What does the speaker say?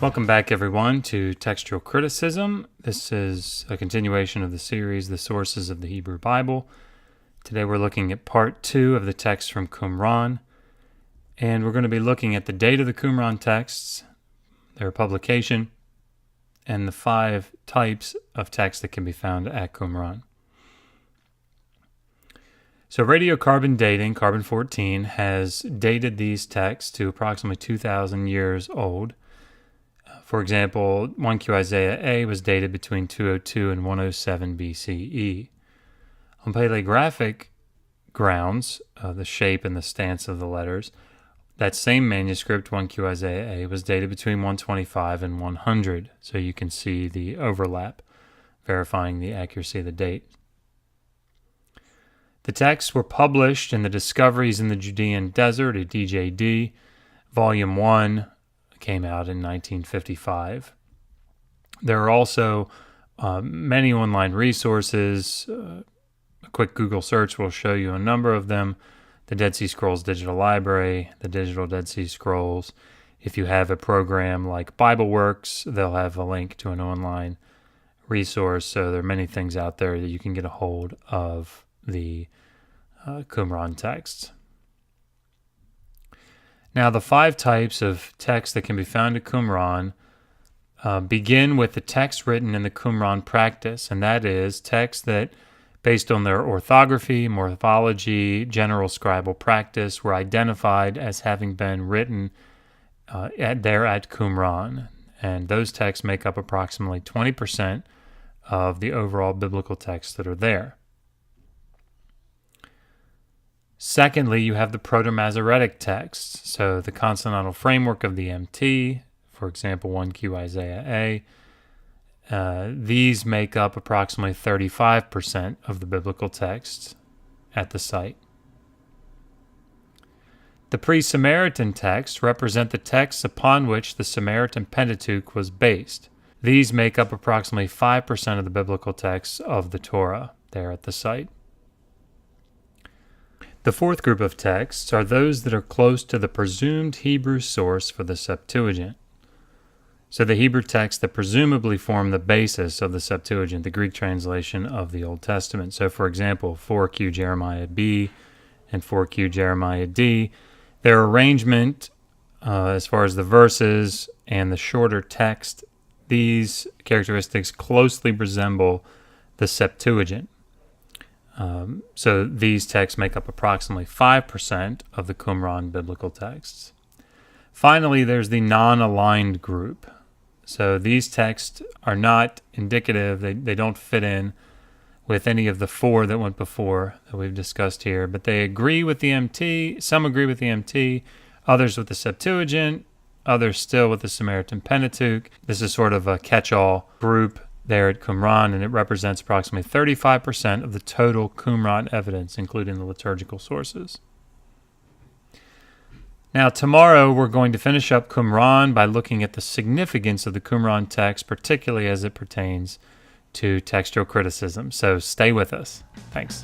Welcome back, everyone, to Textual Criticism. This is a continuation of the series, The Sources of the Hebrew Bible. Today we're looking at part 2 of the text from Qumran, and we're going to be looking at the date of the Qumran texts, their publication, and the 5 types of text that can be found at Qumran. So radiocarbon dating, carbon-14, has dated these texts to approximately 2,000 years old. For example, 1Q Isaiah A was dated between 202 and 107 BCE. On paleographic grounds, the shape and the stance of the letters, that same manuscript, 1Q Isaiah A, was dated between 125 and 100, so you can see the overlap, verifying the accuracy of the date. The texts were published in the Discoveries in the Judean Desert, or DJD, Volume 1, came out in 1955. There are also many online resources. A quick Google search will show you a number of them. The Dead Sea Scrolls Digital Library, the Digital Dead Sea Scrolls. If you have a program like BibleWorks, they'll have a link to an online resource. So there are many things out there that you can get a hold of the Qumran texts. Now, the 5 types of text that can be found at Qumran begin with the text written in the Qumran practice, and that is texts that, based on their orthography, morphology, general scribal practice, were identified as having been written at Qumran. And those texts make up approximately 20% of the overall biblical texts that are there. Secondly, you have the proto-Masoretic texts, so the consonantal framework of the MT, for example, 1Q Isaiah A. These make up approximately 35% of the biblical texts at the site. The pre-Samaritan texts represent the texts upon which the Samaritan Pentateuch was based. These make up approximately 5% of the biblical texts of the Torah there at the site. The 4th group of texts are those that are close to the presumed Hebrew source for the Septuagint. So the Hebrew texts that presumably form the basis of the Septuagint, the Greek translation of the Old Testament. So for example, 4Q Jeremiah B and 4Q Jeremiah D, their arrangement as far as the verses and the shorter text, these characteristics closely resemble the Septuagint. So these texts make up approximately 5% of the Qumran biblical texts. Finally, there's the non-aligned group. So these texts are not indicative. They don't fit in with any of the 4 that went before that we've discussed here, but they agree with the MT. Some agree with the MT, others with the Septuagint, others still with the Samaritan Pentateuch. This is sort of a catch-all group there at Qumran, and it represents approximately 35% of the total Qumran evidence, including the liturgical sources. Now, tomorrow we're going to finish up Qumran by looking at the significance of the Qumran text, particularly as it pertains to textual criticism. So stay with us. Thanks.